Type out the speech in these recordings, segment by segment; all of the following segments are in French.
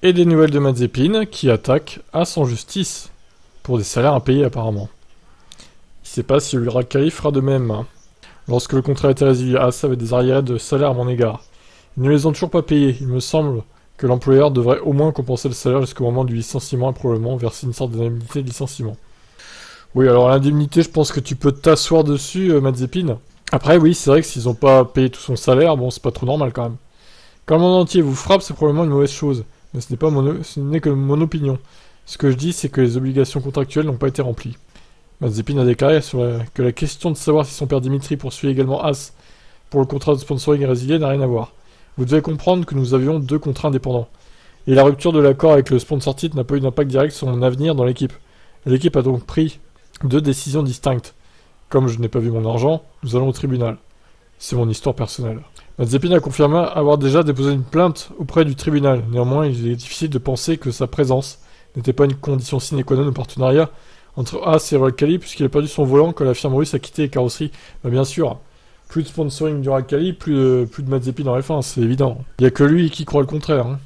Et des nouvelles de Mazepin qui attaque à sans justice pour des salaires impayés apparemment. Il ne sait pas si le Raikkonen fera de même. Lorsque le contrat a été résilié, Haas avait des arriérés de salaire à mon égard. Ils ne les ont toujours pas payés. Il me semble que l'employeur devrait au moins compenser le salaire jusqu'au moment du licenciement et probablement verser une sorte d'indemnité de licenciement. Oui, alors l'indemnité, je pense que tu peux t'asseoir dessus, Mazepin. Après, oui, c'est vrai que s'ils n'ont pas payé tout son salaire, bon, c'est pas trop normal quand même. Quand le monde entier vous frappe, c'est probablement une mauvaise chose. Mais ce n'est que mon opinion. Ce que je dis, c'est que les obligations contractuelles n'ont pas été remplies. Mazepin a déclaré que la question de savoir si son père Dimitri poursuit également Haas pour le contrat de sponsoring résilié n'a rien à voir. Vous devez comprendre que nous avions 2 contrats indépendants. Et la rupture de l'accord avec le sponsor titre n'a pas eu d'impact direct sur mon avenir dans l'équipe. L'équipe a donc pris 2 décisions distinctes. Comme je n'ai pas vu mon argent, nous allons au tribunal. C'est mon histoire personnelle. Mazepin a confirmé avoir déjà déposé une plainte auprès du tribunal. Néanmoins, il est difficile de penser que sa présence n'était pas une condition sine qua non au partenariat entre Haas et Raikkonen, puisqu'il a perdu son volant quand la firme russe a quitté les carrosseries. Bah bien sûr, plus de sponsoring du Raikkonen, plus de Mazepin dans F1, c'est évident. Il n'y a que lui qui croit le contraire. Hein.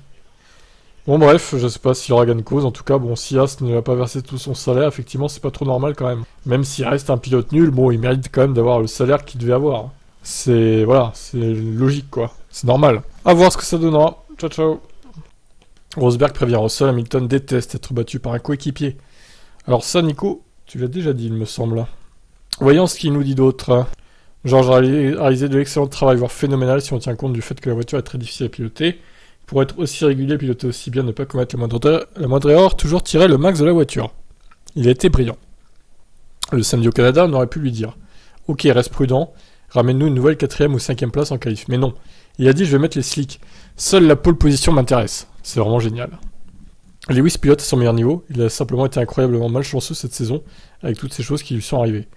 Bon bref, je sais pas s'il aura gain de cause, en tout cas, bon, si Haas ne va pas verser tout son salaire, effectivement, c'est pas trop normal quand même. Même s'il reste un pilote nul, bon, il mérite quand même d'avoir le salaire qu'il devait avoir. C'est, voilà, c'est logique quoi, c'est normal. À voir ce que ça donnera. Ciao ciao. Rosberg prévient Russell, Hamilton déteste être battu par un coéquipier. Alors ça, Nico, tu l'as déjà dit, il me semble. Voyons ce qu'il nous dit d'autre. George a réalisé de l'excellent travail, voire phénoménal, si on tient compte du fait que la voiture est très difficile à piloter. Pour être aussi régulier, piloter aussi bien, ne pas commettre la moindre erreur, toujours tirer le max de la voiture. Il a été brillant. Le samedi au Canada, on aurait pu lui dire « Ok, reste prudent, ramène-nous une nouvelle 4ème ou 5ème place en qualif. » Mais non, il a dit « Je vais mettre les slicks. Seule la pole position m'intéresse. » C'est vraiment génial. Lewis pilote à son meilleur niveau, il a simplement été incroyablement malchanceux cette saison, avec toutes ces choses qui lui sont arrivées.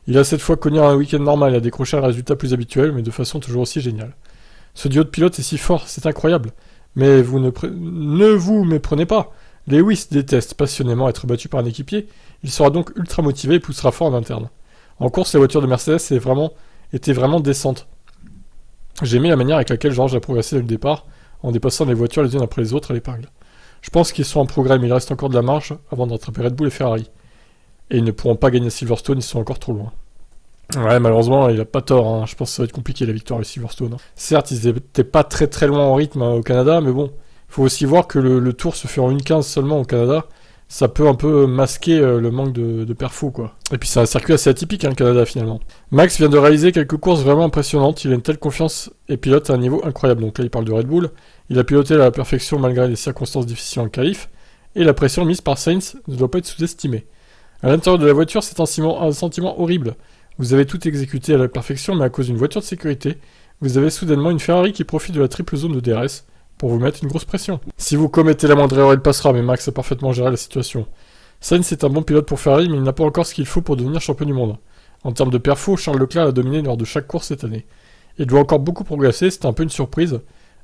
Il a cette fois connu un week-end normal et a décroché un résultat plus habituel, mais de façon toujours aussi géniale. Ce duo de pilotes est si fort, c'est incroyable. Mais vous ne vous méprenez pas. Lewis déteste passionnément être battu par un équipier, il sera donc ultra motivé et poussera fort en interne. En course, la voiture de Mercedes était vraiment décente. J'ai aimé la manière avec laquelle George a progressé dès le départ, en dépassant les voitures les unes après les autres à l'épingle. Je pense qu'ils sont en progrès, mais il reste encore de la marge avant de rattraper Red Bull et Ferrari. Et ils ne pourront pas gagner Silverstone, ils sont encore trop loin. Ouais, malheureusement, il a pas tort, hein. Je pense que ça va être compliqué la victoire avec Silverstone. Hein. Certes, ils étaient pas très très loin en rythme au Canada, mais bon, il faut aussi voir que le tour se fait en 1,15 seulement au Canada. Ça peut un peu masquer le manque de perfo, quoi. Et puis c'est un circuit assez atypique, hein, le Canada, finalement. Max vient de réaliser quelques courses vraiment impressionnantes, il a une telle confiance et pilote à un niveau incroyable. Donc là, il parle de Red Bull. Il a piloté à la perfection malgré les circonstances difficiles en qualif, et la pression mise par Sainz ne doit pas être sous-estimée. À l'intérieur de la voiture, c'est un sentiment horrible. Vous avez tout exécuté à la perfection, mais à cause d'une voiture de sécurité, vous avez soudainement une Ferrari qui profite de la triple zone de DRS pour vous mettre une grosse pression. Si vous commettez la moindre erreur, il passera, mais Max a parfaitement géré la situation. Sainz est un bon pilote pour Ferrari, mais il n'a pas encore ce qu'il faut pour devenir champion du monde. En termes de perfo, Charles Leclerc a dominé lors de chaque course cette année. Il doit encore beaucoup progresser, c'était un peu une surprise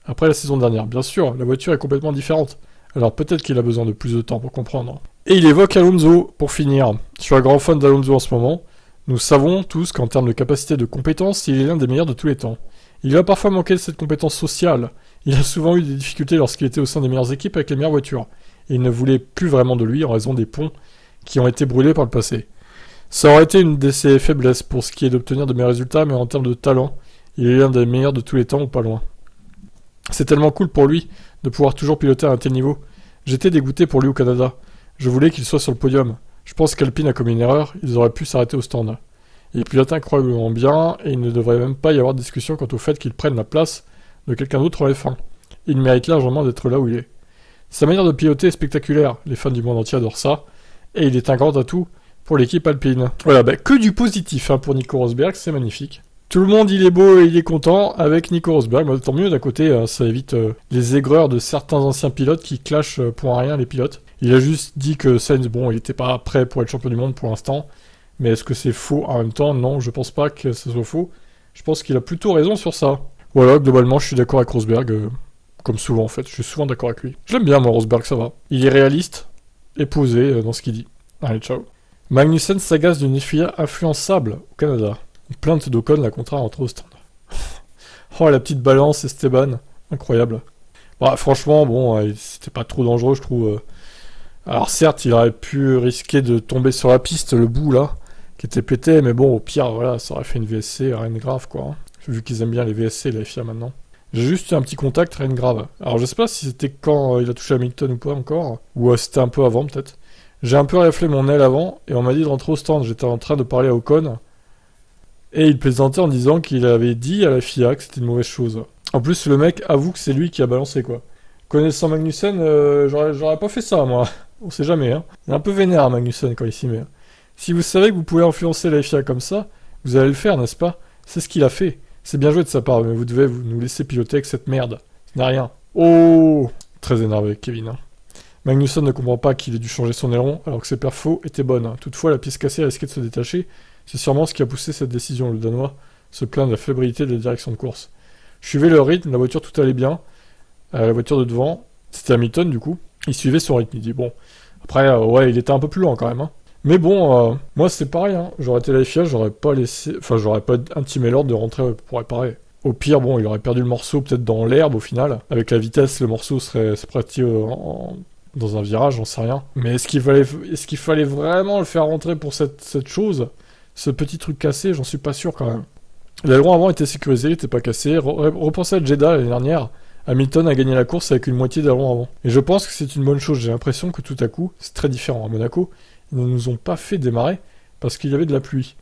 après la saison dernière. Bien sûr, la voiture est complètement différente, alors peut-être qu'il a besoin de plus de temps pour comprendre. Et il évoque Alonso, pour finir. Je suis un grand fan d'Alonso en ce moment. Nous savons tous qu'en termes de capacité de compétence, il est l'un des meilleurs de tous les temps. Il va parfois manquer de cette compétence sociale. Il a souvent eu des difficultés lorsqu'il était au sein des meilleures équipes avec les meilleures voitures. Et il ne voulait plus vraiment de lui en raison des ponts qui ont été brûlés par le passé. Ça aurait été une de ses faiblesses pour ce qui est d'obtenir de meilleurs résultats, mais en termes de talent, il est l'un des meilleurs de tous les temps ou pas loin. C'est tellement cool pour lui de pouvoir toujours piloter à un tel niveau. J'étais dégoûté pour lui au Canada. Je voulais qu'il soit sur le podium. Je pense qu'Alpine a commis une erreur, ils auraient pu s'arrêter au stand. Il pilote incroyablement bien, et il ne devrait même pas y avoir de discussion quant au fait qu'il prenne la place de quelqu'un d'autre en F1. Il mérite largement d'être là où il est. Sa manière de piloter est spectaculaire, les fans du monde entier adorent ça, et il est un grand atout pour l'équipe Alpine. Voilà, que du positif pour Nico Rosberg, c'est magnifique. Tout le monde il est beau et il est content avec Nico Rosberg, mais tant mieux d'un côté, ça évite les aigreurs de certains anciens pilotes qui clashent pour un rien les pilotes. Il a juste dit que Sainz, bon, il n'était pas prêt pour être champion du monde pour l'instant, mais est-ce que c'est faux en même temps? Non, je pense pas que ce soit faux. Je pense qu'il a plutôt raison sur ça. Voilà, globalement, je suis d'accord avec Rosberg, comme souvent en fait, je suis souvent d'accord avec lui. Je l'aime bien moi Rosberg, ça va. Il est réaliste et posé dans ce qu'il dit. Allez, ciao. Magnussen s'agace d'une filière influençable au Canada. Une plainte d'Ocon la contrat entre au stand. Oh la petite balance Esteban, incroyable. Bah, franchement, bon, c'était pas trop dangereux, je trouve. Alors certes, il aurait pu risquer de tomber sur la piste, le bout là, qui était pété, mais bon, au pire, voilà, ça aurait fait une VSC, rien de grave, quoi. Hein. Vu qu'ils aiment bien les VSC, la FIA maintenant. J'ai juste eu un petit contact, rien de grave. Alors je sais pas si c'était quand il a touché Hamilton ou pas encore, ou c'était un peu avant peut-être. J'ai un peu raflé mon aile avant, et on m'a dit de rentrer au stand. J'étais en train de parler à Ocon, et il plaisantait en disant qu'il avait dit à la FIA que c'était une mauvaise chose. En plus, le mec avoue que c'est lui qui a balancé, quoi. Connaissant Magnussen, j'aurais pas fait ça, moi. On sait jamais, hein. Il est un peu vénère, Magnussen, quand il s'y met. Si vous savez que vous pouvez influencer la FIA comme ça, vous allez le faire, n'est-ce pas? C'est ce qu'il a fait. C'est bien joué de sa part, mais vous devez nous laisser piloter avec cette merde. Ce n'est rien. Oh! Très énervé, Kevin. Hein. Magnussen ne comprend pas qu'il ait dû changer son aileron, alors que ses perfos étaient bonnes. Hein. Toutefois, la pièce cassée risquait de se détacher. C'est sûrement ce qui a poussé cette décision. Le Danois se plaint de la fébrilité de la direction de course. Je suivais le rythme, la voiture tout allait bien. La voiture de devant, c'était Hamilton du coup. Il suivait son rythme. Il dit bon. Après, ouais, il était un peu plus lent quand même. Hein. Mais bon, moi c'est pareil. Hein. J'aurais été la FIA, j'aurais pas laissé. Enfin, j'aurais pas intimé l'ordre de rentrer pour réparer. Au pire, bon, il aurait perdu le morceau peut-être dans l'herbe au final. Avec la vitesse, le morceau serait parti dans un virage, j'en sais rien. Mais est-ce qu'il fallait vraiment le faire rentrer pour cette chose? Ce petit truc cassé, j'en suis pas sûr quand même. L'aileron avant était sécurisé, il était pas cassé. Repensez à Jeddah l'année dernière. Hamilton a gagné la course avec une moitié d'aileron avant. Et je pense que c'est une bonne chose. J'ai l'impression que tout à coup, c'est très différent. À Monaco, ils ne nous ont pas fait démarrer parce qu'il y avait de la pluie.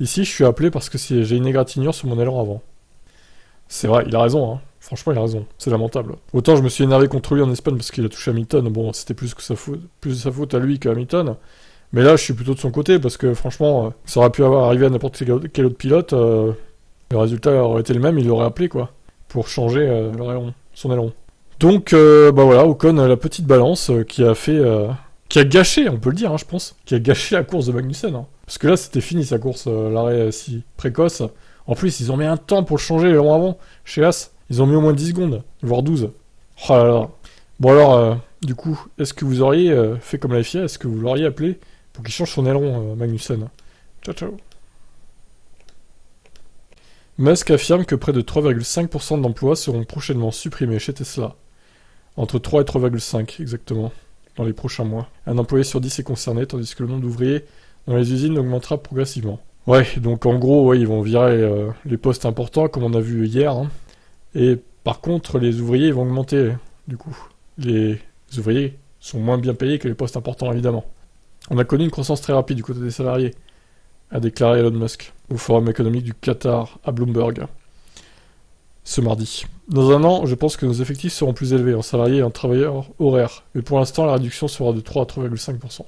Ici, je suis appelé parce que j'ai une égratignure sur mon aileron avant. C'est vrai, il a raison, hein. Franchement, il a raison. C'est lamentable. Autant je me suis énervé contre lui en Espagne parce qu'il a touché Hamilton. Bon, c'était plus de sa faute à lui qu'à Hamilton. Mais là, je suis plutôt de son côté parce que franchement, ça aurait pu arriver à n'importe quel autre pilote. Le résultat aurait été le même, il l'aurait appelé, quoi. Pour changer son aileron. Donc, bah voilà, Ocon, la petite balance qui a fait... qui a gâché, on peut le dire, hein, je pense. Qui a gâché la course de Magnussen. Hein. Parce que là, c'était fini sa course, l'arrêt si précoce. En plus, ils ont mis un temps pour le changer l'aileron avant. Chez As, ils ont mis au moins 10 secondes, voire 12. Oh là là. Bon alors, du coup, est-ce que vous auriez fait comme la FIA? Est-ce que vous l'auriez appelé pour qu'il change son aileron, Magnussen? Ciao, ciao. Musk affirme que près de 3,5% d'emplois seront prochainement supprimés chez Tesla. Entre 3 et 3,5 exactement, dans les prochains mois. Un employé sur 10 est concerné, tandis que le nombre d'ouvriers dans les usines augmentera progressivement. Ouais, donc en gros, ouais, ils vont virer les postes importants, comme on a vu hier. Hein. Et par contre, les ouvriers ils vont augmenter, du coup. Les ouvriers sont moins bien payés que les postes importants, évidemment. On a connu une croissance très rapide du côté des salariés, a déclaré Elon Musk au Forum économique du Qatar à Bloomberg ce mardi. Dans un an, je pense que nos effectifs seront plus élevés en salariés et en travailleurs horaires, mais pour l'instant, la réduction sera de 3 à 3,5%.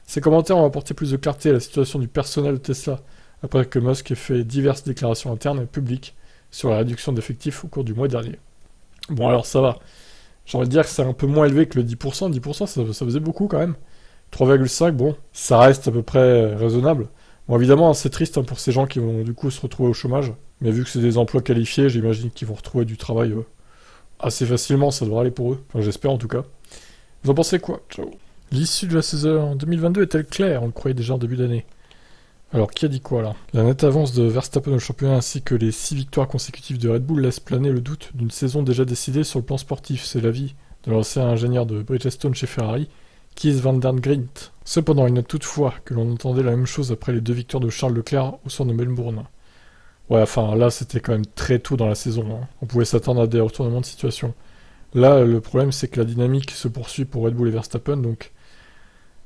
Ces commentaires ont apporté plus de clarté à la situation du personnel de Tesla, après que Musk ait fait diverses déclarations internes et publiques sur la réduction d'effectifs au cours du mois dernier. Bon alors ça va. J'ai envie de dire que c'est un peu moins élevé que le 10%. 10% ça faisait beaucoup quand même. 3,5, bon, ça reste à peu près raisonnable. Bon, évidemment, c'est triste hein, pour ces gens qui vont du coup se retrouver au chômage. Mais vu que c'est des emplois qualifiés, j'imagine qu'ils vont retrouver du travail assez facilement. Ça devrait aller pour eux. Enfin, j'espère en tout cas. Vous en pensez quoi? Ciao. L'issue de la saison 2022 est-elle claire? On le croyait déjà en début d'année. Alors, qui a dit quoi là? La nette avance de Verstappen au championnat ainsi que les 6 victoires consécutives de Red Bull laissent planer le doute d'une saison déjà décidée sur le plan sportif. C'est l'avis de l'ancien ingénieur de Bridgestone chez Ferrari, Kees van der Grint. Cependant, il note toutefois que l'on entendait la même chose après les 2 victoires de Charles Leclerc au sort de Melbourne. Ouais, enfin là, c'était quand même très tôt dans la saison. Hein. On pouvait s'attendre à des retournements de situation. Là, le problème, c'est que la dynamique se poursuit pour Red Bull et Verstappen, donc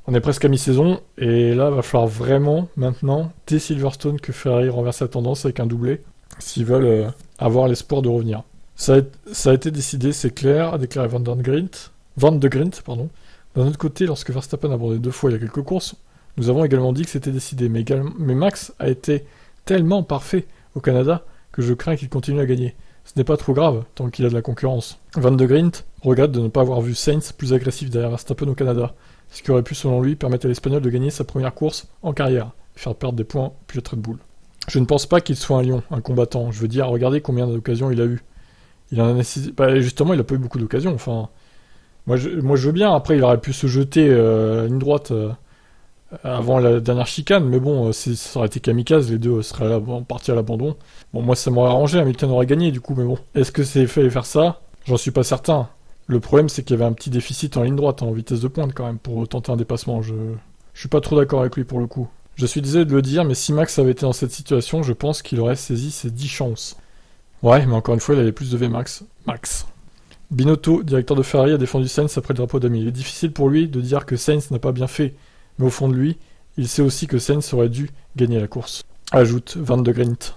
on est presque à mi-saison, et là, il va falloir vraiment, maintenant, dès Silverstone, que Ferrari renverse la tendance avec un doublé, s'ils veulent avoir l'espoir de revenir. Ça a été décidé, c'est clair, a déclaré Van de Grint, pardon. D'un autre côté, lorsque Verstappen a abandonné 2 fois il y a quelques courses, nous avons également dit que c'était décidé, mais Max a été tellement parfait au Canada que je crains qu'il continue à gagner. Ce n'est pas trop grave, tant qu'il a de la concurrence. Van de Grint regrette de ne pas avoir vu Sainz plus agressif derrière Verstappen au Canada, ce qui aurait pu, selon lui, permettre à l'Espagnol de gagner sa première course en carrière et faire perdre des points au pilote Red Bull. Je ne pense pas qu'il soit un lion, un combattant. Je veux dire, regardez combien d'occasions il a eu. Il en a nécessité... Bah, justement, il a pas eu beaucoup d'occasions. Enfin, moi je veux bien. Après, il aurait pu se jeter ligne droite avant la dernière chicane, mais bon, ça aurait été kamikaze. Les deux seraient partis à l'abandon. Bon, moi, ça m'aurait arrangé. Hamilton aurait gagné, du coup, mais bon. Est-ce que c'est fait faire ça? J'en suis pas certain. Le problème, c'est qu'il y avait un petit déficit en ligne droite, en vitesse de pointe quand même, pour tenter un dépassement. Je suis pas trop d'accord avec lui pour le coup. Je suis désolé de le dire, mais si Max avait été dans cette situation, je pense qu'il aurait saisi ses 10 chances. Ouais, mais encore une fois, il avait plus de Vmax. Max. Binotto, directeur de Ferrari, a défendu Sainz après le drapeau d'Ami. Il est difficile pour lui de dire que Sainz n'a pas bien fait, mais au fond de lui, il sait aussi que Sainz aurait dû gagner la course. Ajoute Van de Grint.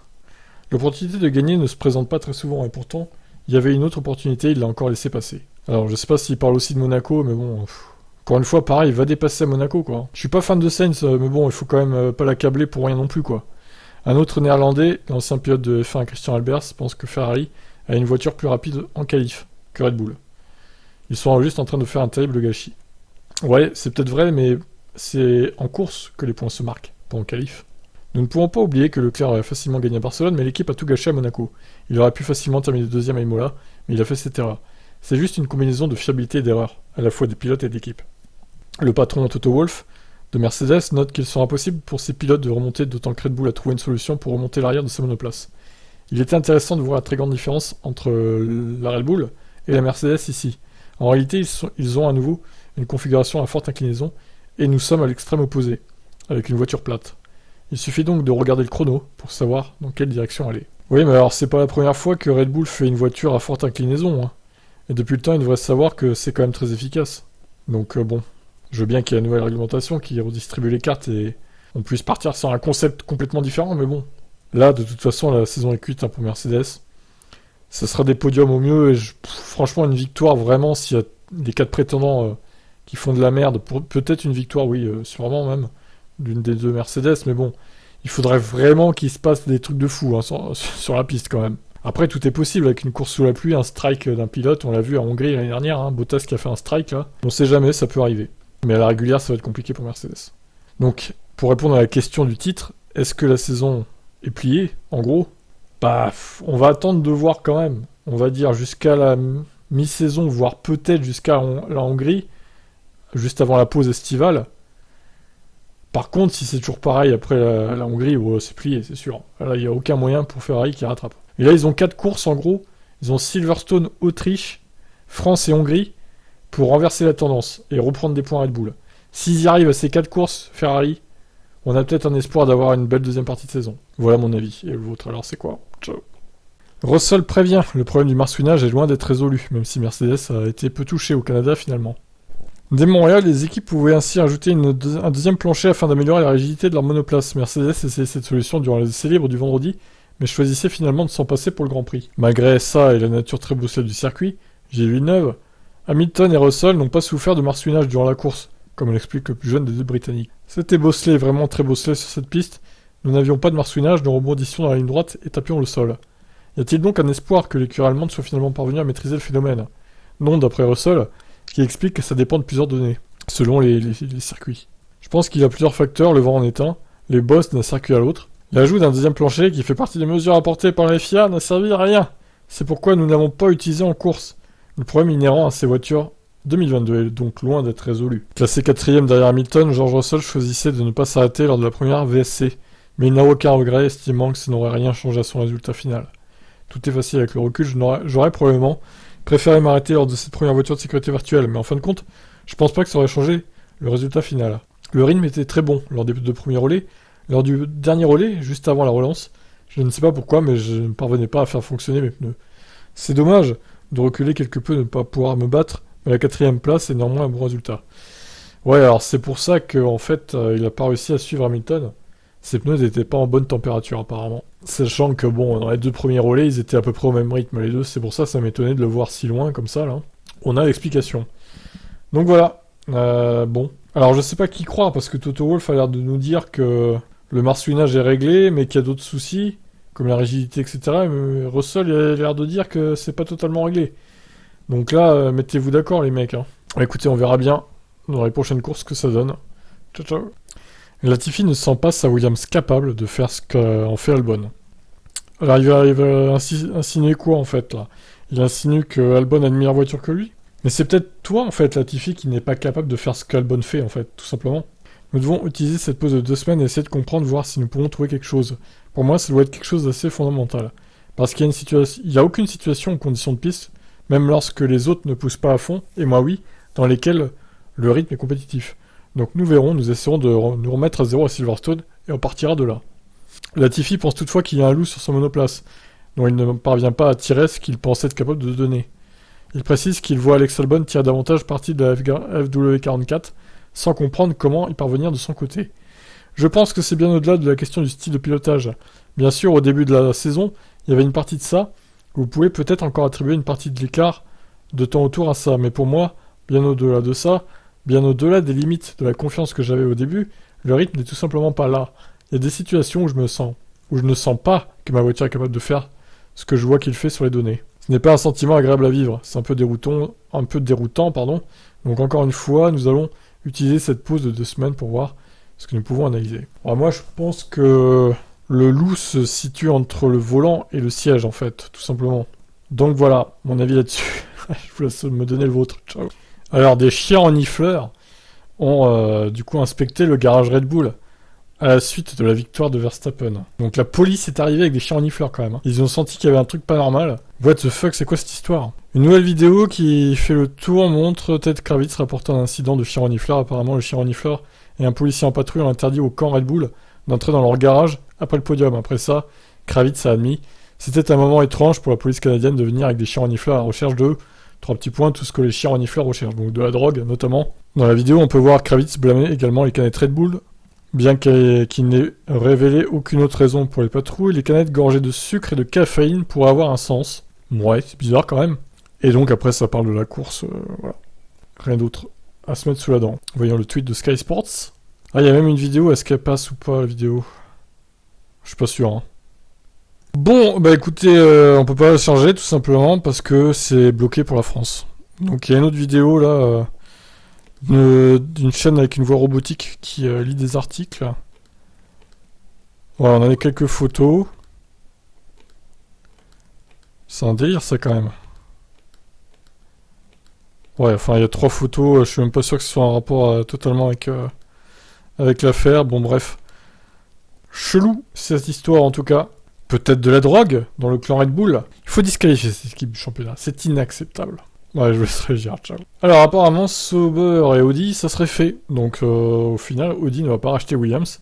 L'opportunité de gagner ne se présente pas très souvent, et pourtant, il y avait une autre opportunité, il l'a encore laissé passer. Alors, je sais pas s'il parle aussi de Monaco, mais bon... Encore une fois, pareil, il va dépasser à Monaco, quoi. Je suis pas fan de Sainz, mais bon, il faut quand même pas l'accabler pour rien non plus, quoi. Un autre néerlandais, l'ancien pilote de F1 Christian Albers, pense que Ferrari a une voiture plus rapide en qualif que Red Bull. Ils sont juste en train de faire un terrible gâchis. Ouais, c'est peut-être vrai, mais c'est en course que les points se marquent, pas en qualif. Nous ne pouvons pas oublier que Leclerc aurait facilement gagné à Barcelone, mais l'équipe a tout gâché à Monaco. Il aurait pu facilement terminer deuxième à Imola, mais il a fait cette erreur. C'est juste une combinaison de fiabilité et d'erreur, à la fois des pilotes et d'équipe. Le patron Toto Wolff de Mercedes note qu'il sera impossible pour ses pilotes de remonter, d'autant que Red Bull a trouvé une solution pour remonter l'arrière de sa monoplace. Il était intéressant de voir la très grande différence entre la Red Bull et la Mercedes ici. En réalité, ils ont à nouveau une configuration à forte inclinaison, et nous sommes à l'extrême opposé, avec une voiture plate. Il suffit donc de regarder le chrono pour savoir dans quelle direction aller. Oui, mais alors c'est pas la première fois que Red Bull fait une voiture à forte inclinaison, hein. Et depuis le temps, il devrait savoir que c'est quand même très efficace. Donc bon, je veux bien qu'il y ait une nouvelle réglementation qui redistribue les cartes et on puisse partir sur un concept complètement différent, mais bon. Là, de toute façon, la saison est cuite, hein, pour Mercedes. Ce sera des podiums au mieux, et franchement, une victoire, vraiment, s'il y a des 4 prétendants qui font de la merde, peut-être une victoire, oui, sûrement même, d'une des deux Mercedes, mais bon, il faudrait vraiment qu'il se passe des trucs de fou, hein, sur la piste quand même. Après, tout est possible avec une course sous la pluie, un strike d'un pilote, on l'a vu en Hongrie l'année dernière, hein, Bottas qui a fait un strike là, on sait jamais, ça peut arriver. Mais à la régulière, ça va être compliqué pour Mercedes. Donc, pour répondre à la question du titre, est-ce que la saison est pliée, en gros? Bah, on va attendre de voir quand même. On va dire jusqu'à la mi-saison, voire peut-être jusqu'à la Hongrie, juste avant la pause estivale. Par contre, si c'est toujours pareil après la Hongrie, c'est plié, c'est sûr. Là, il n'y a aucun moyen pour Ferrari qui rattrape. Et là, ils ont 4 courses en gros. Ils ont Silverstone, Autriche, France et Hongrie pour renverser la tendance et reprendre des points Red Bull. S'ils y arrivent à ces 4 courses, Ferrari, on a peut-être un espoir d'avoir une belle deuxième partie de saison. Voilà mon avis. Et le vôtre, alors c'est quoi? Ciao. Russell prévient, le problème du marsouinage est loin d'être résolu, même si Mercedes a été peu touché au Canada finalement. Dès Montréal, les équipes pouvaient ainsi ajouter un deuxième plancher afin d'améliorer la rigidité de leur monoplace. Mercedes essayait cette solution durant les essais libres du vendredi, mais choisissait finalement de s'en passer pour le Grand Prix. Malgré ça et la nature très bosselée du circuit, Gilles Villeneuve, Hamilton et Russell n'ont pas souffert de marsouinage durant la course, comme l'explique le plus jeune des deux Britanniques. C'était bosselé, vraiment très bosselé sur cette piste. Nous n'avions pas de marsouinage, nous rebondissions dans la ligne droite et tapions le sol. Y a-t-il donc un espoir que l'écurie allemande soit finalement parvenue à maîtriser le phénomène? Non, d'après Russell, qui explique que ça dépend de plusieurs données, selon les circuits. Je pense qu'il y a plusieurs facteurs, le vent en est un, les bosses d'un circuit à l'autre. L'ajout d'un deuxième plancher qui fait partie des mesures apportées par la FIA n'a servi à rien. C'est pourquoi nous ne l'avons pas utilisé en course. Le problème inhérent à ces voitures 2022 est donc loin d'être résolu. Classé 4ème derrière Hamilton, George Russell choisissait de ne pas s'arrêter lors de la première VSC, mais il n'a aucun regret, estimant que ça n'aurait rien changé à son résultat final. Tout est facile avec le recul, j'aurais probablement préféré m'arrêter lors de cette première voiture de sécurité virtuelle, mais en fin de compte, je pense pas que ça aurait changé le résultat final. Le rythme était très bon lors des deux premiers relais. Lors du dernier relais, juste avant la relance, je ne sais pas pourquoi, mais je ne parvenais pas à faire fonctionner mes pneus. C'est dommage de reculer quelque peu, de ne pas pouvoir me battre, mais la 4ème place est néanmoins un bon résultat. Ouais, alors c'est pour ça qu'en fait, il n'a pas réussi à suivre Hamilton. Ses pneus n'étaient pas en bonne température apparemment. Sachant que bon, dans les deux premiers relais, ils étaient à peu près au même rythme les deux, c'est pour ça que ça m'étonnait de le voir si loin comme ça là. On a l'explication. Donc voilà, bon. Alors je sais pas qui croire, parce que Toto Wolff a l'air de nous dire que le marsouinage est réglé, mais qu'il y a d'autres soucis, comme la rigidité, etc. Mais Russell a l'air de dire que c'est pas totalement réglé. Donc là, mettez-vous d'accord les mecs. Hein. Écoutez, on verra bien dans les prochaines courses ce que ça donne. Ciao ciao. Latifi ne sent pas sa Williams capable de faire ce qu'en fait Albon. Alors il va insinuer quoi en fait là? Il insinue que Albon a une meilleure voiture que lui? Mais c'est peut-être toi en fait Latifi qui n'est pas capable de faire ce qu'Albon fait en fait, tout simplement. Nous devons utiliser cette pause de 2 semaines et essayer de comprendre, voir si nous pouvons trouver quelque chose. Pour moi, ça doit être quelque chose d'assez fondamental. Parce qu'il y a une situation, il n'y a aucune situation en conditions de piste même lorsque les autres ne poussent pas à fond, et moi oui, dans lesquels le rythme est compétitif. Donc nous verrons, nous essaierons de nous remettre à zéro à Silverstone, et on partira de là. Latifi pense toutefois qu'il y a un loup sur son monoplace, dont il ne parvient pas à tirer ce qu'il pensait être capable de donner. Il précise qu'il voit Alex Albon tirer davantage parti de la FW44, sans comprendre comment y parvenir de son côté. Je pense que c'est bien au-delà de la question du style de pilotage. Bien sûr, au début de la saison, il y avait une partie de ça. Vous pouvez peut-être encore attribuer une partie de l'écart de temps autour à ça, mais pour moi, bien au-delà de ça, bien au-delà des limites de la confiance que j'avais au début, le rythme n'est tout simplement pas là. Il y a des situations où je ne sens pas que ma voiture est capable de faire ce que je vois qu'il fait sur les données. Ce n'est pas un sentiment agréable à vivre, c'est un peu déroutant, pardon. Donc encore une fois, nous allons utiliser cette pause de 2 semaines pour voir ce que nous pouvons analyser. Alors moi, je pense que le loup se situe entre le volant et le siège, en fait, tout simplement. Donc voilà, mon avis là-dessus. Je vous laisse me donner le vôtre. Ciao. Alors, des chiens renifleurs ont du coup inspecté le garage Red Bull à la suite de la victoire de Verstappen. Donc la police est arrivée avec des chiens renifleurs quand même. Hein. Ils ont senti qu'il y avait un truc pas normal. What the fuck, c'est quoi cette histoire? Une nouvelle vidéo qui fait le tour montre Ted Kravitz rapportant un incident de chien renifleur. Apparemment, le chien renifleur et un policier en patrouille ont interdit au camp Red Bull d'entrer dans leur garage après le podium. Après ça, Kravitz a admis. C'était un moment étrange pour la police canadienne de venir avec des chiens renifleurs à la recherche de 3 petits points, tout ce que les chiens renifleurs recherchent, donc de la drogue notamment. Dans la vidéo, on peut voir Kravitz blâmer également les canettes Red Bull, bien qu'il n'ait révélé aucune autre raison pour les patrouilles. Les canettes gorgées de sucre et de caféine pourraient avoir un sens. Ouais, c'est bizarre quand même. Et donc après, ça parle de la course, voilà. Rien d'autre à se mettre sous la dent. Voyons le tweet de Sky Sports. Ah, il y a même une vidéo, est-ce qu'elle passe ou pas la vidéo? Je suis pas sûr, hein. Bon, bah écoutez, on peut pas la charger tout simplement parce que c'est bloqué pour la France. Donc il y a une autre vidéo là, d'une chaîne avec une voix robotique qui lit des articles. Voilà, on a quelques photos. C'est un délire ça quand même. Ouais, enfin il y a 3 photos, je suis même pas sûr que ce soit un rapport totalement avec l'affaire. Bon bref. Chelou cette histoire en tout cas. Peut-être de la drogue dans le clan Red Bull. Il faut disqualifier cette équipe du championnat. C'est inacceptable. Ouais, je vous laisse réagir. Ciao. Alors, apparemment, Sauber et Audi, ça serait fait. Donc, au final, Audi ne va pas racheter Williams.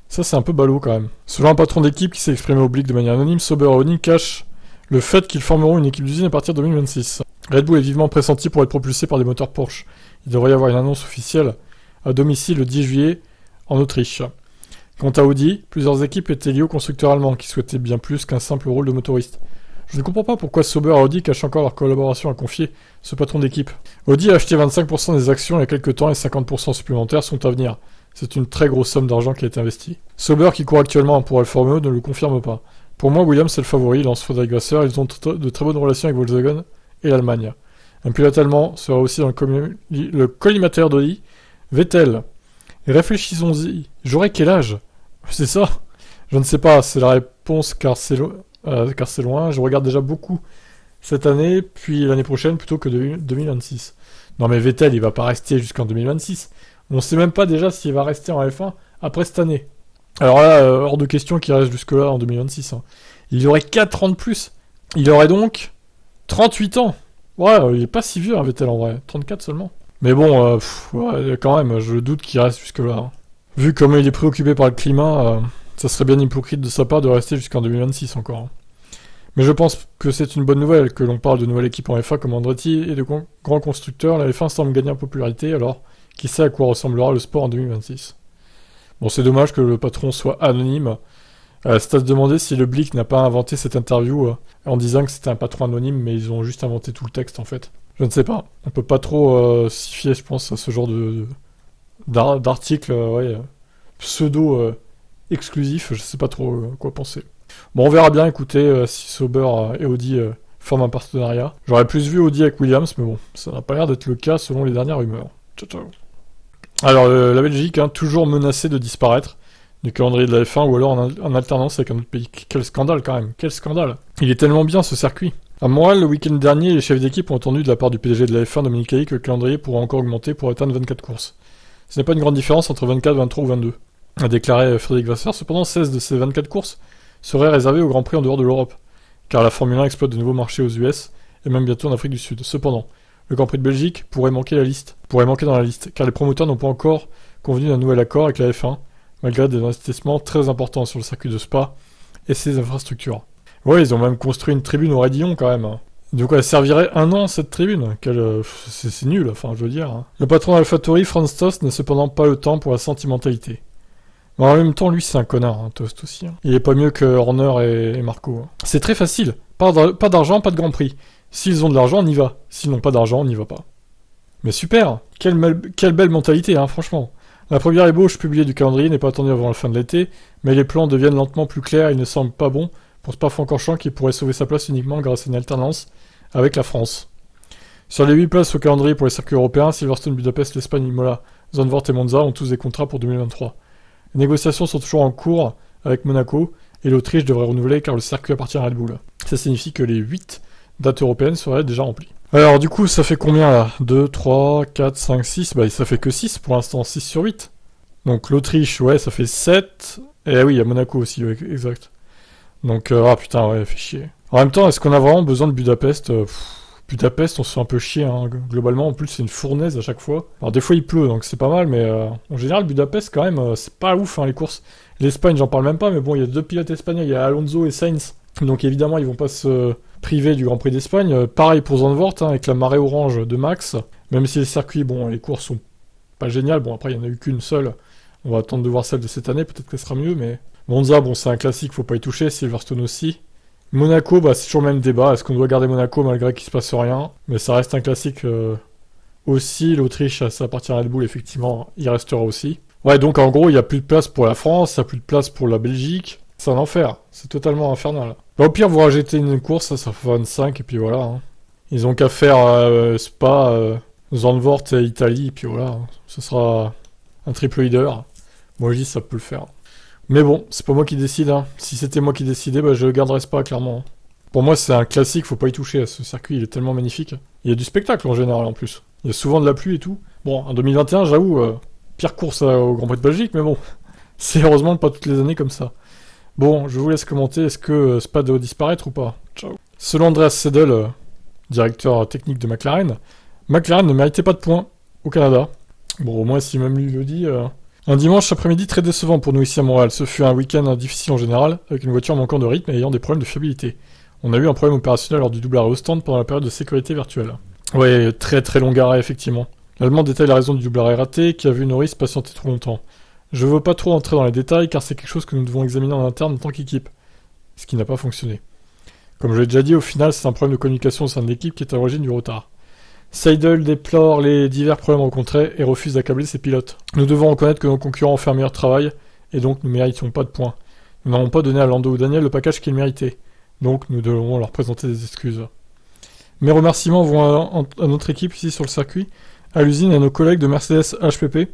Ça, c'est un peu ballot quand même. Selon un patron d'équipe qui s'est exprimé au Blick de manière anonyme, Sauber et Audi cachent le fait qu'ils formeront une équipe d'usine à partir de 2026. Red Bull est vivement pressenti pour être propulsé par des moteurs Porsche. Il devrait y avoir une annonce officielle à domicile le 10 juillet en Autriche. Quant à Audi, plusieurs équipes étaient liées au constructeur allemand qui souhaitait bien plus qu'un simple rôle de motoriste. Je ne comprends pas pourquoi Sauber et Audi cachent encore leur collaboration à confier ce patron d'équipe. Audi a acheté 25% des actions il y a quelques temps et 50% supplémentaires sont à venir. C'est une très grosse somme d'argent qui a été investie. Sauber, qui court actuellement pour Alfa Romeo, ne le confirme pas. Pour moi, Williams est le favori, lance Frédéric Vasseur, ils ont de très bonnes relations avec Volkswagen et l'Allemagne. Un pilote allemand sera aussi dans le collimateur d'Audi. Vettel. Réfléchissons-y. J'aurais quel âge? C'est ça? Je ne sais pas, c'est la réponse car c'est loin. Je regarde déjà beaucoup cette année, puis l'année prochaine plutôt que 2026. Non mais Vettel, il va pas rester jusqu'en 2026. On sait même pas déjà s'il va rester en F1 après cette année. Alors là, hors de question qu'il reste jusque-là en 2026. Hein. Il aurait 4 ans de plus. Il aurait donc 38 ans. Ouais, il est pas si vieux, hein, Vettel en vrai. 34 seulement. Mais bon, ouais, quand même, je doute qu'il reste jusque-là. Hein. Vu comme il est préoccupé par le climat, ça serait bien hypocrite de sa part de rester jusqu'en 2026 encore. Hein. Mais je pense que c'est une bonne nouvelle que l'on parle de nouvelles équipes en F1 comme Andretti et de grands constructeurs. La F1 semble gagner en popularité, alors qui sait à quoi ressemblera le sport en 2026. Bon, c'est dommage que le patron soit anonyme. C'est à se demander si le Blick n'a pas inventé cette interview en disant que c'était un patron anonyme, mais ils ont juste inventé tout le texte en fait. Je ne sais pas. On peut pas trop s'y fier, je pense, à ce genre d'article pseudo exclusif. Je sais pas trop quoi penser. Bon, on verra bien, écoutez, si Sauber et Audi forment un partenariat. J'aurais plus vu Audi avec Williams, mais bon, ça n'a pas l'air d'être le cas selon les dernières rumeurs. Ciao, ciao. Alors, la Belgique, toujours menacée de disparaître du calendrier de la F1 ou alors en alternance avec un autre pays. Quel scandale quand même, quel scandale. Il est tellement bien ce circuit. À Montréal, le week-end dernier, les chefs d'équipe ont entendu de la part du PDG de la F1, Dominique Haick, que le calendrier pourra encore augmenter pour atteindre 24 courses. Ce n'est pas une grande différence entre 24, 23 ou 22, a déclaré Frédéric Vasseur. Cependant, 16 de ces 24 courses seraient réservées au Grand Prix en dehors de l'Europe, car la Formule 1 exploite de nouveaux marchés aux US et même bientôt en Afrique du Sud. Cependant, le Grand Prix de Belgique pourrait manquer dans la liste, car les promoteurs n'ont pas encore convenu d'un nouvel accord avec la F1, malgré des investissements très importants sur le circuit de Spa et ses infrastructures. Ouais, ils ont même construit une tribune au Raidillon quand même. De quoi elle servirait 1 an cette tribune. C'est nul, enfin je veux dire. Le patron d'AlphaTauri, Franz Tost, n'a cependant pas le temps pour la sentimentalité. Mais en même temps, lui c'est un connard, Tost aussi. Il est pas mieux que Horner et Marco. C'est très facile. Pas d'argent, pas de Grand Prix. S'ils ont de l'argent, on y va. S'ils n'ont pas d'argent, on n'y va pas. Mais super. Quelle belle mentalité, franchement. La première ébauche publiée du calendrier n'est pas attendue avant la fin de l'été, mais les plans deviennent lentement plus clairs et il ne semble pas bon pour Spa-Francorchamps qui pourrait sauver sa place uniquement grâce à une alternance avec la France. Sur les 8 places au calendrier pour les circuits européens, Silverstone, Budapest, l'Espagne, Imola, Zandvoort et Monza ont tous des contrats pour 2023. Les négociations sont toujours en cours avec Monaco et l'Autriche devrait renouveler car le circuit appartient à Red Bull. Ça signifie que les 8 dates européennes seraient déjà remplies. Alors du coup ça fait combien là 2, 3, 4, 5, 6, ça fait que 6 pour l'instant, 6 sur 8. Donc l'Autriche, ouais, ça fait 7. Et oui, il y a Monaco aussi, ouais, exact. Donc, putain, ouais, fait chier. En même temps, est-ce qu'on a vraiment besoin de Budapest Budapest, on se fait un peu chier, globalement. En plus, c'est une fournaise à chaque fois. Alors, des fois, il pleut, donc c'est pas mal, mais en général, Budapest, quand même, c'est pas ouf, les courses. L'Espagne, j'en parle même pas, mais bon, il y a 2 pilotes espagnols, il y a Alonso et Sainz. Donc, évidemment, ils vont pas se priver du Grand Prix d'Espagne. Pareil pour Zandvoort, avec la marée orange de Max. Même si les circuits, les courses sont pas géniales. Bon, après, il y en a eu qu'une seule. On va attendre de voir celle de cette année, peut-être qu'elle sera mieux, mais... Monza, c'est un classique, faut pas y toucher. Silverstone aussi. Monaco, c'est toujours le même débat. Est-ce qu'on doit garder Monaco malgré qu'il se passe rien? Mais ça reste un classique aussi. L'Autriche, ça appartient à Red Bull, effectivement, il restera aussi. Ouais, donc en gros, il n'y a plus de place pour la France, il n'y a plus de place pour la Belgique. C'est un enfer, c'est totalement infernal. Au pire, vous rajoutez une course, ça fait 25, et puis voilà. Ils ont qu'à faire Spa, Zandvoort et Italie, et puis voilà. Ce sera un triple leader. Moi, je dis ça peut le faire. Mais bon, c'est pas moi qui décide. Si c'était moi qui décidais, je le garderais pas, clairement. Pour moi, c'est un classique, faut pas y toucher. Ce circuit, il est tellement magnifique. Il y a du spectacle en général, en plus. Il y a souvent de la pluie et tout. Bon, en 2021, j'avoue, pire course au Grand Prix de Belgique, mais bon. C'est heureusement pas toutes les années comme ça. Bon, je vous laisse commenter. Est-ce que Spa doit disparaître ou pas? Ciao. Selon Andreas Seidel, directeur technique de McLaren ne méritait pas de points au Canada. Bon, au moins, si même lui le dit... Un dimanche après-midi très décevant pour nous ici à Montréal. Ce fut un week-end difficile en général, avec une voiture manquant de rythme et ayant des problèmes de fiabilité. On a eu un problème opérationnel lors du double arrêt au stand pendant la période de sécurité virtuelle. Ouais, très très long arrêt effectivement. L'Allemand détaille la raison du double arrêt raté, qui a vu Norris patienter trop longtemps. Je veux pas trop entrer dans les détails car c'est quelque chose que nous devons examiner en interne en tant qu'équipe. Ce qui n'a pas fonctionné. Comme je l'ai déjà dit, au final c'est un problème de communication au sein de l'équipe qui est à l'origine du retard. Seidel déplore les divers problèmes rencontrés et refuse d'accabler ses pilotes. Nous devons reconnaître que nos concurrents ont fait un meilleur travail, et donc nous ne méritons pas de points. Nous n'avons pas donné à Lando ou Daniel le package qu'ils méritaient, donc nous devons leur présenter des excuses. Mes remerciements vont à notre équipe ici sur le circuit, à l'usine et à nos collègues de Mercedes HPP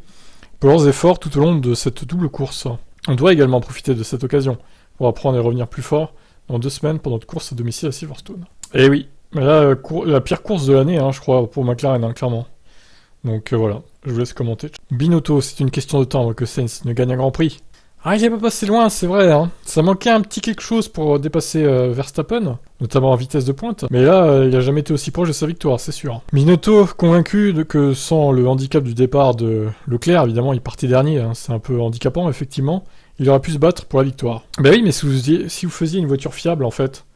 pour leurs efforts tout au long de cette double course. On doit également profiter de cette occasion pour apprendre et revenir plus fort dans 2 semaines pour notre course à domicile à Silverstone. Et oui, mais là, la pire course de l'année, je crois, pour McLaren, clairement. Donc voilà, je vous laisse commenter. Binotto, c'est une question de temps avant que Sainz ne gagne un Grand Prix. Ah, il n'est pas passé loin, c'est vrai, Ça manquait un petit quelque chose pour dépasser Verstappen, notamment en vitesse de pointe. Mais là, il n'a jamais été aussi proche de sa victoire, c'est sûr. Binotto, convaincu que sans le handicap du départ de Leclerc, évidemment, il partait dernier, c'est un peu handicapant, effectivement, il aurait pu se battre pour la victoire. Bah oui, mais si vous faisiez une voiture fiable, en fait,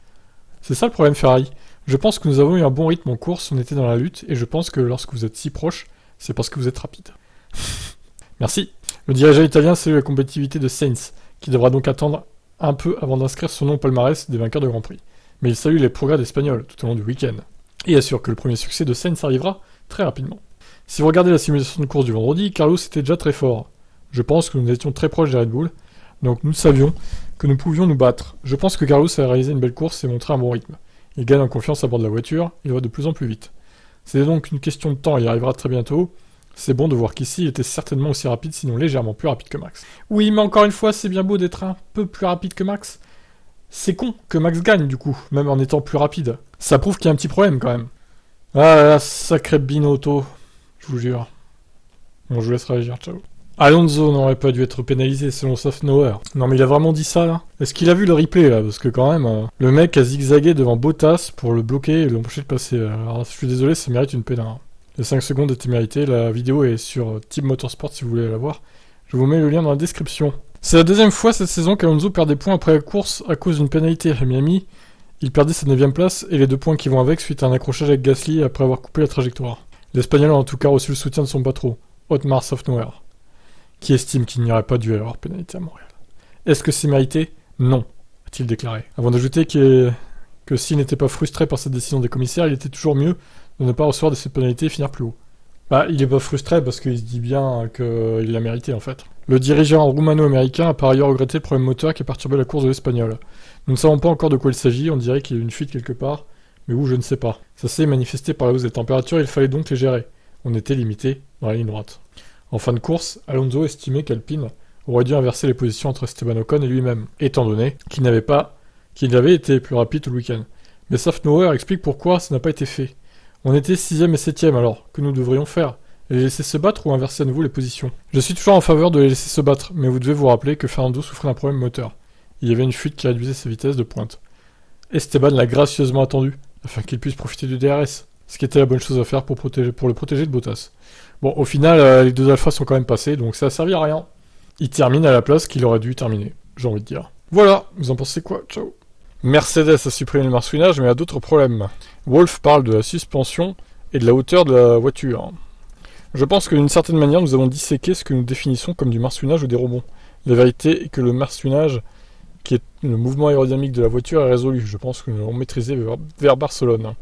c'est ça le problème Ferrari. Je pense que nous avons eu un bon rythme en course, on était dans la lutte, et je pense que lorsque vous êtes si proche, c'est parce que vous êtes rapide. Merci. Le dirigeant italien salue la compétitivité de Sainz, qui devra donc attendre un peu avant d'inscrire son nom au palmarès des vainqueurs de Grand Prix. Mais il salue les progrès d'Espagnols tout au long du week-end, et assure que le premier succès de Sainz arrivera très rapidement. Si vous regardez la simulation de course du vendredi, Carlos était déjà très fort. Je pense que nous étions très proches des Red Bull, donc nous savions que nous pouvions nous battre. Je pense que Carlos a réalisé une belle course et montré un bon rythme. Il gagne en confiance à bord de la voiture, il va de plus en plus vite. C'est donc une question de temps, il arrivera très bientôt. C'est bon de voir qu'ici, il était certainement aussi rapide, sinon légèrement plus rapide que Max. Oui, mais encore une fois, c'est bien beau d'être un peu plus rapide que Max. C'est con que Max gagne, du coup, même en étant plus rapide. Ça prouve qu'il y a un petit problème, quand même. Ah là là, sacré Binotto, je vous jure. Bon, je vous laisse réagir, ciao. Alonso n'aurait pas dû être pénalisé selon Sofnauer. Non mais il a vraiment dit ça là? Est-ce qu'il a vu le replay là? Parce que quand même, le mec a zigzagué devant Bottas pour le bloquer et l'empêcher de passer. Alors je suis désolé, ça mérite une peine. Les 5 secondes étaient méritées, la vidéo est sur Team Motorsport si vous voulez la voir. Je vous mets le lien dans la description. C'est la deuxième fois cette saison qu'Alonso perd des points après la course à cause d'une pénalité à Miami. Il perdait sa 9ème place et les 2 points qui vont avec suite à un accrochage avec Gasly après avoir coupé la trajectoire. L'Espagnol a en tout cas reçu le soutien de son patron, Otmar Szafnauer, qui estime qu'il n'y aurait pas dû y avoir pénalité à Montréal. Est-ce que c'est mérité? Non, a-t-il déclaré. Avant d'ajouter que s'il n'était pas frustré par cette décision des commissaires, il était toujours mieux de ne pas recevoir de cette pénalité et finir plus haut. Bah, il est pas frustré parce qu'il se dit bien qu'il l'a mérité en fait. Le dirigeant roumano-américain a par ailleurs regretté le problème moteur qui a perturbé la course de l'Espagnol. Nous ne savons pas encore de quoi il s'agit, on dirait qu'il y a une fuite quelque part, mais où je ne sais pas. Ça s'est manifesté par la hausse des températures, il fallait donc les gérer. On était limité dans la ligne droite. En fin de course, Alonso estimait qu'Alpine aurait dû inverser les positions entre Esteban Ocon et lui-même, étant donné qu'il avait été plus rapide tout le week-end. Mais Szafnauer explique pourquoi ça n'a pas été fait. On était 6ème et 7ème alors, que nous devrions faire? Les laisser se battre ou inverser à nouveau les positions? Je suis toujours en faveur de les laisser se battre, mais vous devez vous rappeler que Fernando souffrait d'un problème moteur. Il y avait une fuite qui réduisait sa vitesse de pointe. Esteban l'a gracieusement attendu, afin qu'il puisse profiter du DRS, ce qui était la bonne chose à faire pour le protéger de Bottas. Bon, au final, les 2 alphas sont quand même passés, donc ça a servi à rien. Il termine à la place qu'il aurait dû terminer, j'ai envie de dire. Voilà, vous en pensez quoi? Ciao. Mercedes a supprimé le marsouinage, mais a d'autres problèmes. Wolff parle de la suspension et de la hauteur de la voiture. Je pense que d'une certaine manière, nous avons disséqué ce que nous définissons comme du marsouinage ou des rebonds. La vérité est que le marsouinage, qui est le mouvement aérodynamique de la voiture, est résolu. Je pense que nous l'avons maîtrisé vers Barcelone.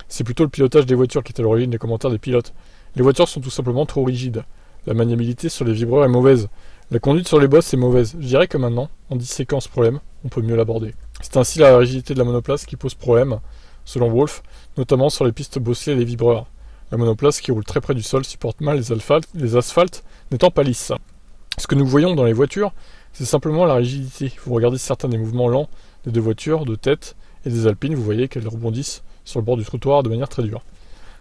C'est plutôt le pilotage des voitures qui est à l'origine des commentaires des pilotes. Les voitures sont tout simplement trop rigides. La maniabilité sur les vibreurs est mauvaise. La conduite sur les bosses est mauvaise. Je dirais que maintenant, en disséquant ce problème, on peut mieux l'aborder. C'est ainsi la rigidité de la monoplace qui pose problème, selon Wolff, notamment sur les pistes bossées et les vibreurs. La monoplace qui roule très près du sol supporte mal les asphaltes n'étant pas lisses. Ce que nous voyons dans les voitures, c'est simplement la rigidité. Vous regardez certains des mouvements lents des 2 voitures, de tête et des Alpines, vous voyez qu'elles rebondissent sur le bord du trottoir de manière très dure.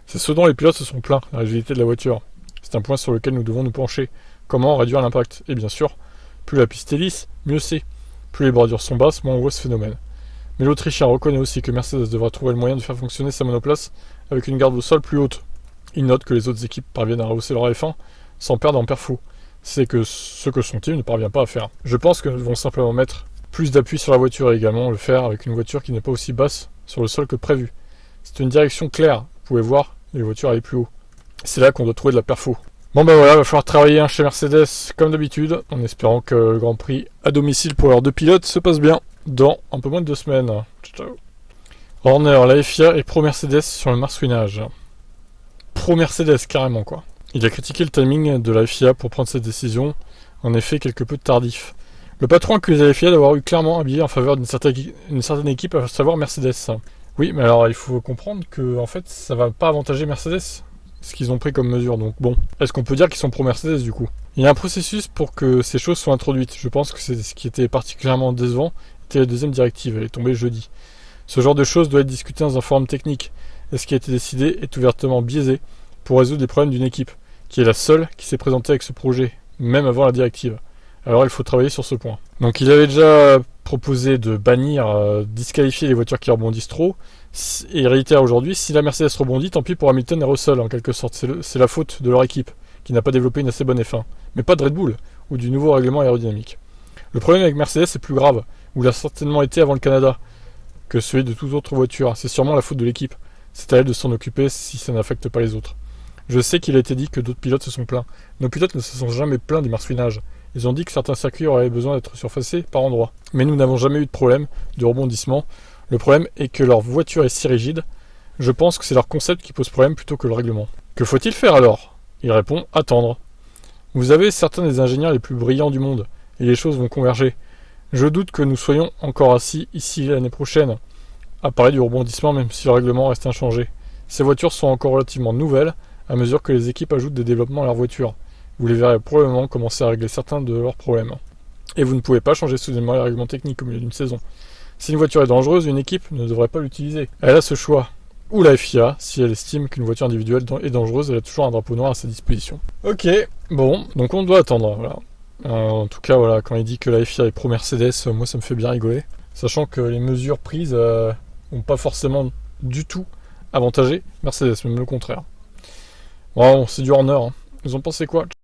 C'est ce dont les pilotes se sont plaints, la rigidité de la voiture. C'est un point sur lequel nous devons nous pencher. Comment réduire l'impact? Et bien sûr, plus la piste est lisse, mieux c'est. Plus les bordures sont basses, moins on voit ce phénomène. Mais l'Autrichien reconnaît aussi que Mercedes devra trouver le moyen de faire fonctionner sa monoplace avec une garde au sol plus haute. Il note que les autres équipes parviennent à rehausser leur F1 sans perdre en perfo. C'est que ce que son team ne parvient pas à faire. Je pense que nous devons simplement mettre plus d'appui sur la voiture et également le faire avec une voiture qui n'est pas aussi basse sur le sol que prévu. C'est une direction claire, vous pouvez voir, les voitures allaient plus haut. C'est là qu'on doit trouver de la perfo. Bon ben voilà, il va falloir travailler chez Mercedes comme d'habitude, en espérant que le Grand Prix à domicile pour leurs 2 pilotes se passe bien dans un peu moins de 2 semaines. Ciao. Horner, la FIA est pro-Mercedes sur le marsouinage. Pro-Mercedes carrément quoi. Il a critiqué le timing de la FIA pour prendre cette décision, en effet quelque peu tardif. Le patron accuse la FIA d'avoir eu clairement habillé en faveur d'une certaine équipe, à savoir Mercedes. Oui, mais alors il faut comprendre que en fait ça va pas avantager Mercedes, ce qu'ils ont pris comme mesure. Donc bon, est-ce qu'on peut dire qu'ils sont pro-Mercedes du coup? Il y a un processus pour que ces choses soient introduites. Je pense que c'est ce qui était particulièrement décevant, c'était la 2e directive, elle est tombée jeudi. Ce genre de choses doit être discuté dans un forum technique, et ce qui a été décidé est ouvertement biaisé pour résoudre les problèmes d'une équipe, qui est la seule qui s'est présentée avec ce projet, même avant la directive. Alors il faut travailler sur ce point. Donc il avait déjà proposé de bannir, disqualifier les voitures qui rebondissent trop, et il réitère aujourd'hui, si la Mercedes rebondit, tant pis pour Hamilton et Russell, en quelque sorte. C'est la faute de leur équipe, qui n'a pas développé une assez bonne F1. Mais pas de Red Bull, ou du nouveau règlement aérodynamique. Le problème avec Mercedes est plus grave, ou l'a certainement été avant le Canada, que celui de toute autre voiture. C'est sûrement la faute de l'équipe. C'est à elle de s'en occuper si ça n'affecte pas les autres. Je sais qu'il a été dit que d'autres pilotes se sont plaints. Nos pilotes ne se sont jamais plaints du marsouinage. Ils ont dit que certains circuits auraient besoin d'être surfacés par endroits. Mais nous n'avons jamais eu de problème de rebondissement. Le problème est que leur voiture est si rigide. Je pense que c'est leur concept qui pose problème plutôt que le règlement. Que faut-il faire alors? Il répond, attendre. Vous avez certains des ingénieurs les plus brillants du monde, et les choses vont converger. Je doute que nous soyons encore assis ici l'année prochaine, à parler du rebondissement même si le règlement reste inchangé. Ces voitures sont encore relativement nouvelles, à mesure que les équipes ajoutent des développements à leurs voitures. Vous les verrez probablement commencer à régler certains de leurs problèmes. Et vous ne pouvez pas changer soudainement les règlements techniques au milieu d'une saison. Si une voiture est dangereuse, une équipe ne devrait pas l'utiliser. Elle a ce choix. Ou la FIA, si elle estime qu'une voiture individuelle est dangereuse, elle a toujours un drapeau noir à sa disposition. Ok, Bon, donc on doit attendre, voilà. En tout cas, voilà, quand il dit que la FIA est pro-Mercedes, moi ça me fait bien rigoler. Sachant que les mesures prises n'ont pas forcément du tout avantagé Mercedes, même le contraire. Bon, c'est du Horner, hein. Vous en pensez quoi?